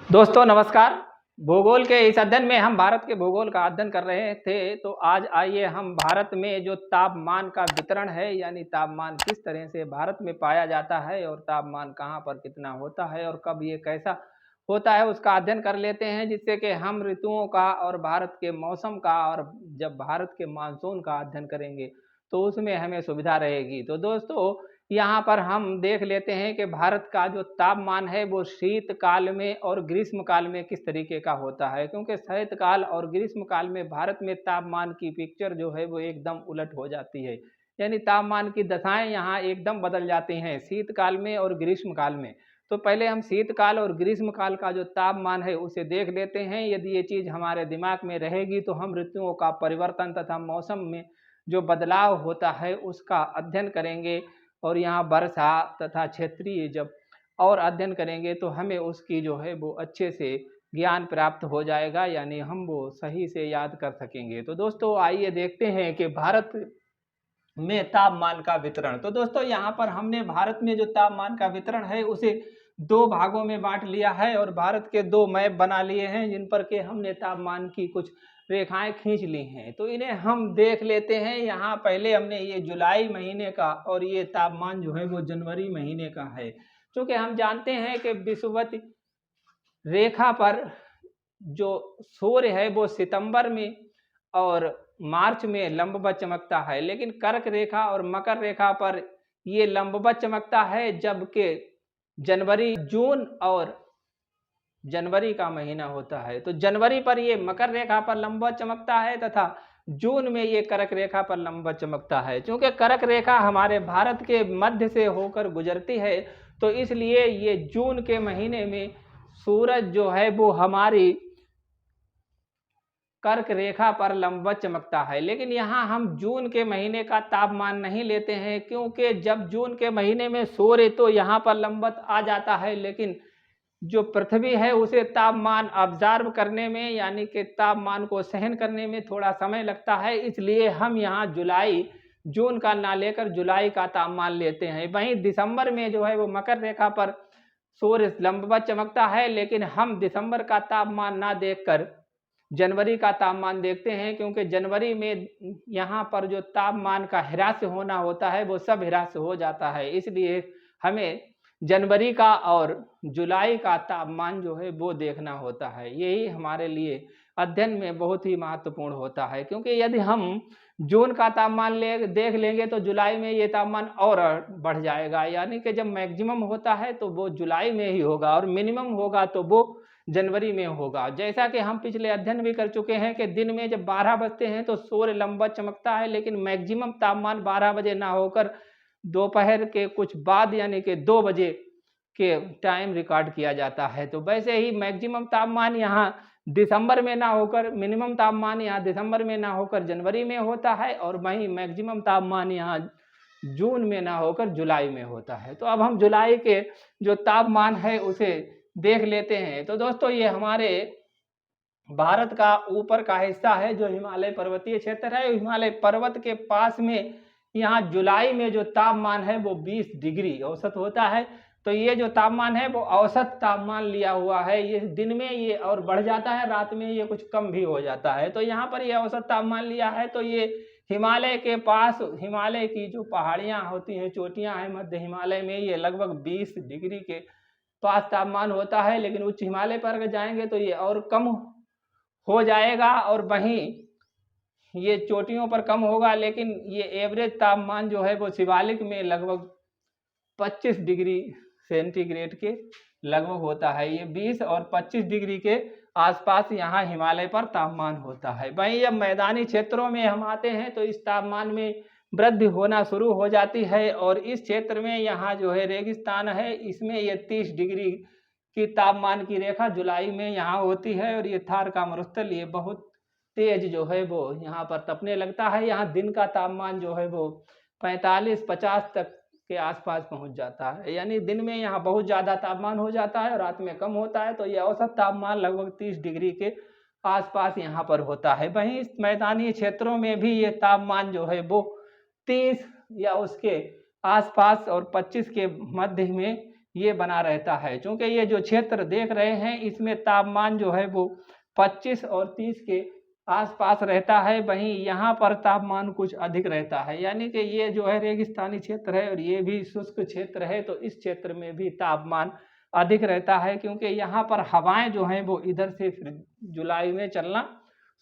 दोस्तों नमस्कार। भूगोल के इस अध्ययन में हम भारत के भूगोल का अध्ययन कर रहे थे। तो आज आइए हम भारत में जो तापमान का वितरण है, यानी तापमान किस तरह से भारत में पाया जाता है और तापमान कहाँ पर कितना होता है और कब ये कैसा होता है, उसका अध्ययन कर लेते हैं, जिससे कि हम ऋतुओं का और भारत के मौसम का और जब भारत के मानसून का अध्ययन करेंगे तो उसमें हमें सुविधा रहेगी। तो दोस्तों यहाँ पर हम देख लेते हैं कि भारत का जो तापमान है वो शीतकाल में और ग्रीष्म काल में किस तरीके का होता है, क्योंकि शीतकाल और ग्रीष्म काल में भारत में तापमान की पिक्चर जो है वो एकदम उलट हो जाती है। यानी तापमान की दशाएं यहाँ एकदम बदल जाती हैं शीतकाल में और ग्रीष्म काल में। तो पहले हम शीतकाल और ग्रीष्म काल का जो तापमान है उसे देख लेते हैं। यदि ये चीज़ हमारे दिमाग में रहेगी तो हम ऋतुओं का परिवर्तन तथा मौसम में जो बदलाव होता है उसका अध्ययन करेंगे और यहाँ वर्षा तथा क्षेत्रीय जब और अध्ययन करेंगे तो हमें उसकी जो है वो अच्छे से ज्ञान प्राप्त हो जाएगा, यानी हम वो सही से याद कर सकेंगे। तो दोस्तों आइए देखते हैं कि भारत में तापमान का वितरण। तो दोस्तों यहाँ पर हमने भारत में जो तापमान का वितरण है उसे दो भागों में बांट लिया है और भारत के दो मैप बना लिए हैं, जिन पर के हमने तापमान की कुछ रेखाएं खींच ली हैं। तो इन्हें हम देख लेते हैं। यहाँ पहले हमने ये जुलाई महीने का और ये तापमान जो है वो जनवरी महीने का है। क्योंकि हम जानते हैं कि विषुवत रेखा पर जो सूर्य है वो सितंबर में और मार्च में लंबवत चमकता है, लेकिन कर्क रेखा और मकर रेखा पर ये लंबवत चमकता है, जबकि जनवरी जून और जनवरी का महीना होता है। तो जनवरी पर ये मकर रेखा पर लंबवत चमकता है तथा जून में ये कर्क रेखा पर लंबवत चमकता है। क्योंकि कर्क रेखा हमारे भारत के मध्य से होकर गुजरती है, तो इसलिए ये जून के महीने में सूरज जो है वो हमारी कर्क रेखा पर लंबवत चमकता है। लेकिन यहाँ हम जून के महीने का तापमान नहीं लेते हैं, क्योंकि जब जून के महीने में सूर्य तो यहाँ पर लंबवत आ जाता है, लेकिन जो पृथ्वी है उसे तापमान ऑब्जर्व करने में, यानी कि तापमान को सहन करने में थोड़ा समय लगता है। इसलिए हम यहाँ जुलाई जून का ना लेकर जुलाई का तापमान लेते हैं। वहीं दिसंबर में जो है वो मकर रेखा पर सूर्य लंबवत चमकता है, लेकिन हम दिसंबर का तापमान ना देखकर जनवरी का तापमान देखते हैं, क्योंकि जनवरी में यहाँ पर जो तापमान का ह्रास होना होता है वो सब ह्रास हो जाता है। इसलिए हमें जनवरी का और जुलाई का तापमान जो है वो देखना होता है। यही हमारे लिए अध्ययन में बहुत ही महत्वपूर्ण होता है, क्योंकि यदि हम जून का तापमान देख लेंगे तो जुलाई में ये तापमान और बढ़ जाएगा। यानी कि जब मैक्सिमम होता है तो वो जुलाई में ही होगा और मिनिमम होगा तो वो जनवरी में होगा। जैसा कि हम पिछले अध्ययन भी कर चुके हैं कि दिन में जब 12 बजते हैं तो सूर्य लंबवत चमकता है, लेकिन मैक्सिमम तापमान 12 बजे ना होकर दोपहर के कुछ बाद यानी कि 2 बजे के टाइम रिकॉर्ड किया जाता है। तो वैसे ही मैक्सिमम तापमान यहाँ दिसंबर में ना होकर, मिनिमम तापमान यहाँ दिसंबर में ना होकर जनवरी में होता है, और वहीं मैक्सिमम तापमान यहाँ जून में ना होकर जुलाई में होता है। तो अब हम जुलाई के जो तापमान है उसे देख लेते हैं। तो दोस्तों ये हमारे भारत का ऊपर का हिस्सा है जो हिमालय पर्वतीय क्षेत्र है। हिमालय पर्वत के पास में यहाँ जुलाई में जो तापमान है वो 20 डिग्री औसत होता है। तो ये जो तापमान है वो औसत तापमान लिया हुआ है। ये दिन में ये और बढ़ जाता है, रात में ये कुछ कम भी हो जाता है। तो यहाँ पर ये औसत तापमान लिया है। तो ये हिमालय के पास, हिमालय की जो पहाड़ियाँ होती हैं, चोटियाँ हैं मध्य हिमालय में, ये लगभग 20 डिग्री के पास तापमान होता है। लेकिन उच्च हिमालय पर अगर जाएंगे तो ये और कम हो जाएगा, और वहीं ये चोटियों पर कम होगा। लेकिन ये एवरेज तापमान जो है वो शिवालिक में लगभग 25 डिग्री सेंटीग्रेड के लगभग होता है। ये 20 और 25 डिग्री के आसपास यहाँ हिमालय पर तापमान होता है। वहीं जब मैदानी क्षेत्रों में हम आते हैं तो इस तापमान में वृद्धि होना शुरू हो जाती है, और इस क्षेत्र में यहाँ जो है रेगिस्तान है, इसमें ये 30 डिग्री की तापमान की रेखा जुलाई में यहाँ होती है। और ये थार का मरुस्थल ये बहुत तेज जो है वो यहाँ पर तपने लगता है। यहाँ दिन का तापमान जो है वो 45-50 तक के आसपास पहुँच जाता है। यानी दिन में यहाँ बहुत ज़्यादा तापमान हो जाता है और रात में कम होता है। तो ये औसत तापमान लगभग 30 डिग्री के आसपास यहाँ पर होता है। वहीं इस मैदानी क्षेत्रों में भी ये तापमान जो है वो 30 या उसके आसपास और 25 के मध्य में ये बना रहता है। चूँकि ये जो क्षेत्र देख रहे हैं इसमें तापमान जो है वो 25 और 30 के आस-पास रहता है, वहीं यहाँ पर तापमान कुछ अधिक रहता है। यानी कि ये जो है रेगिस्तानी क्षेत्र है और ये भी शुष्क क्षेत्र है, तो इस क्षेत्र में भी तापमान अधिक रहता है, क्योंकि यहाँ पर हवाएँ जो हैं वो इधर से फिर जुलाई में चलना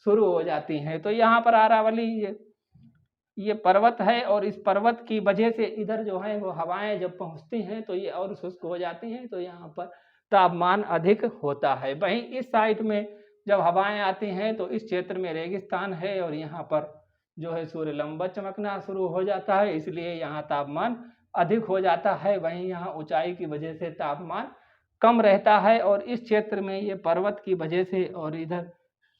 शुरू हो जाती हैं। तो यहाँ पर अरावली ये पर्वत है और इस पर्वत की वजह से इधर जो है वो हवाएं जब पहुंचती हैं तो ये और शुष्क हो जाती हैं, तो यहाँ पर तापमान अधिक होता है। वहीं इस साइड में जब हवाएं आती हैं तो इस क्षेत्र में रेगिस्तान है और यहाँ पर जो है सूर्य लंबवत चमकना शुरू हो जाता है, इसलिए यहाँ तापमान अधिक हो जाता है। वहीं यहाँ ऊंचाई की वजह से तापमान कम रहता है और इस क्षेत्र में ये पर्वत की वजह से और इधर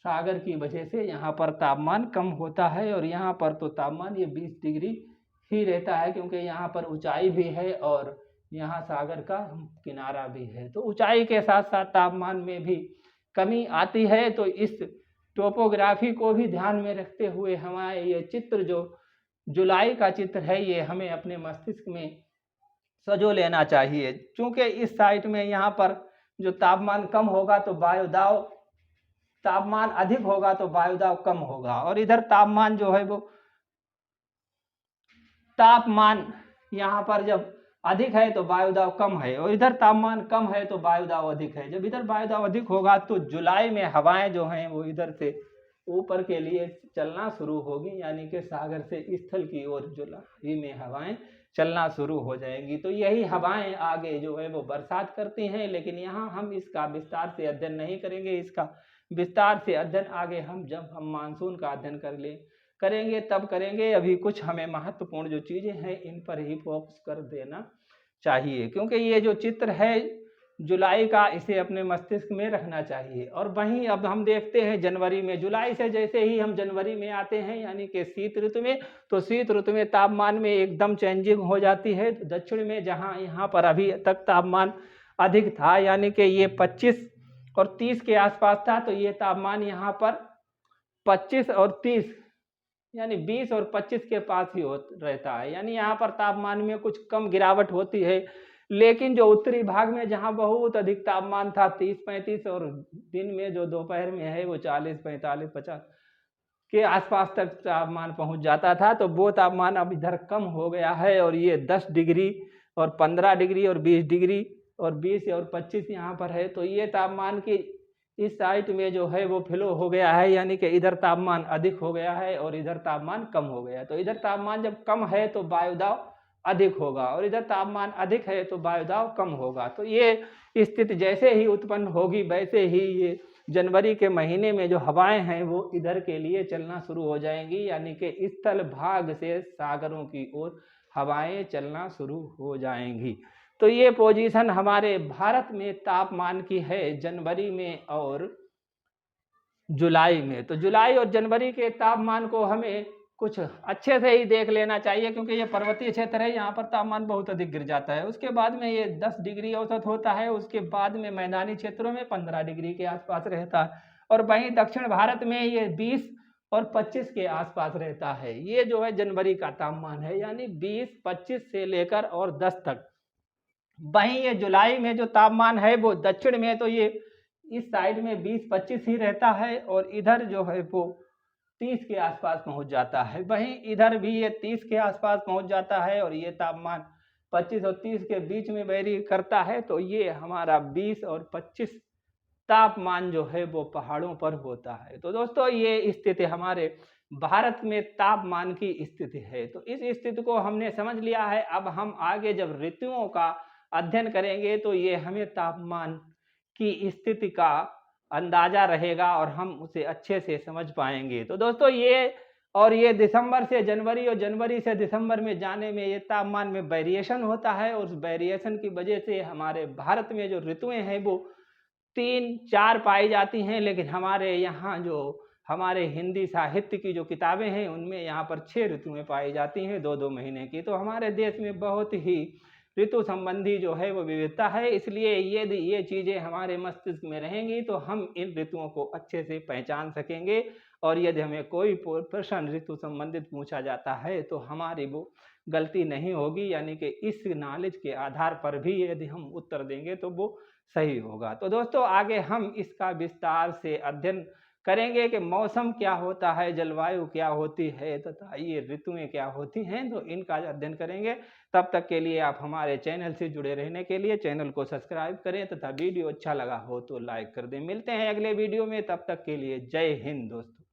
सागर की वजह से यहाँ पर तापमान कम होता है और यहाँ पर तो तापमान ये 20 डिग्री ही रहता है, क्योंकि यहाँ पर ऊंचाई भी है और यहाँ सागर का किनारा भी है। तो ऊंचाई के साथ साथ तापमान में भी कमी आती है। तो इस टोपोग्राफी को भी ध्यान में रखते हुए हमारे ये चित्र जो जुलाई का चित्र है ये हमें अपने मस्तिष्क में सजो लेना चाहिए। चूँकि इस साइड में यहाँ पर जो तापमान कम होगा तो वायुदाब तापमान अधिक होगा तो वायुदाब कम होगा, और इधर तापमान जो है वो तापमान यहाँ पर जब अधिक है तो वायुदाब कम है और इधर तापमान कम है तो वायुदाब अधिक है। जब इधर वायुदाब अधिक होगा तो जुलाई में हवाएं जो हैं वो इधर से ऊपर के लिए चलना शुरू होगी, यानी कि सागर से स्थल की ओर जुलाई में हवाएं चलना शुरू हो जाएंगी। तो यही हवाएं आगे जो है वो बरसात करती हैं, लेकिन यहाँ हम इसका विस्तार से अध्ययन नहीं करेंगे। इसका विस्तार से अध्ययन आगे जब हम मानसून का अध्ययन करेंगे तब करेंगे। अभी कुछ हमें महत्वपूर्ण जो चीज़ें हैं इन पर ही फोकस कर देना चाहिए, क्योंकि ये जो चित्र है जुलाई का इसे अपने मस्तिष्क में रखना चाहिए। और वहीं अब हम देखते हैं जनवरी में, जुलाई से जैसे ही हम जनवरी में आते हैं यानी कि शीत ऋतु में, तो शीत ऋतु में तापमान में एकदम चेंजिंग हो जाती है। तो दक्षिण में जहाँ यहाँ पर अभी तक तापमान अधिक था यानी कि ये 25 और 30 के आसपास था, तो ये तापमान यहाँ पर 25 और 30 यानी 20 और 25 के पास ही रहता है। यानी यहाँ पर तापमान में कुछ कम गिरावट होती है, लेकिन जो उत्तरी भाग में जहाँ बहुत अधिक तापमान था 30-35 और दिन में जो दोपहर में है वो 40-45-50 के आसपास तक तापमान पहुँच जाता था, तो वो तापमान अब इधर कम हो गया है और ये 10 डिग्री और 15 डिग्री और 20 डिग्री और 20 और 25 यहाँ पर है। तो ये तापमान की इस साइड में जो है वो फ्लो हो गया है, यानी कि इधर तापमान अधिक हो गया है और इधर तापमान कम हो गया। तो इधर तापमान जब कम है तो वायुदाब अधिक होगा और इधर तापमान अधिक है तो वायुदाब कम होगा। तो ये स्थिति जैसे ही उत्पन्न होगी वैसे ही ये जनवरी के महीने में जो हवाएं हैं वो इधर के लिए चलना शुरू हो जाएंगी, यानी कि स्थल भाग से सागरों की ओर हवाएं चलना शुरू हो जाएंगी। तो ये पोजीशन हमारे भारत में तापमान की है जनवरी में और जुलाई में। तो जुलाई और जनवरी के तापमान को हमें कुछ अच्छे से ही देख लेना चाहिए, क्योंकि ये पर्वतीय क्षेत्र है, यहाँ पर तापमान बहुत अधिक गिर जाता है। उसके बाद में ये 10 डिग्री औसत होता है, उसके बाद में मैदानी क्षेत्रों में 15 डिग्री के आसपास रहता है और वहीं दक्षिण भारत में ये 20 और 25 के आसपास रहता है। ये जो है जनवरी का तापमान है, यानी 20, 25 से लेकर और 10 तक। वहीं ये जुलाई में जो तापमान है वो दक्षिण में तो ये इस साइड में 20-25 ही रहता है और इधर जो है वो 30 के आसपास पहुंच जाता है। वहीं इधर भी ये 30 के आसपास पहुंच जाता है और ये तापमान 25 और 30 के बीच में वेरी करता है। तो ये हमारा 20 और 25 तापमान जो है वो पहाड़ों पर होता है। तो दोस्तों ये स्थिति हमारे भारत में तापमान की स्थिति है। तो इस स्थिति को हमने समझ लिया है। अब हम आगे जब ऋतुओं का अध्ययन करेंगे तो ये हमें तापमान की स्थिति का अंदाजा रहेगा और हम उसे अच्छे से समझ पाएंगे। तो दोस्तों ये दिसंबर से जनवरी और जनवरी से दिसंबर में जाने में ये तापमान में वेरिएशन होता है और उस वेरिएशन की वजह से हमारे भारत में जो ऋतुएं हैं वो 3-4 पाई जाती हैं, लेकिन हमारे यहाँ जो हमारे हिंदी साहित्य की जो किताबें हैं उनमें यहाँ पर 6 ऋतुएं पाई जाती हैं 2-2 महीने की। तो हमारे देश में बहुत ही ऋतु संबंधी जो है वो विविधता है, इसलिए यदि ये चीज़ें हमारे मस्तिष्क में रहेंगी तो हम इन ऋतुओं को अच्छे से पहचान सकेंगे। और यदि हमें कोई प्रश्न ऋतु संबंधित पूछा जाता है तो हमारी वो गलती नहीं होगी, यानी कि इस नॉलेज के आधार पर भी यदि हम उत्तर देंगे तो वो सही होगा। तो दोस्तों आगे हम इसका विस्तार से अध्ययन करेंगे कि मौसम क्या होता है, जलवायु क्या होती है तथा ये ऋतुएं क्या होती हैं, तो इनका अध्ययन करेंगे। तब तक के लिए आप हमारे चैनल से जुड़े रहने के लिए चैनल को सब्सक्राइब करें तथा वीडियो अच्छा लगा हो तो लाइक कर दें। मिलते हैं अगले वीडियो में, तब तक के लिए जय हिंद दोस्तों।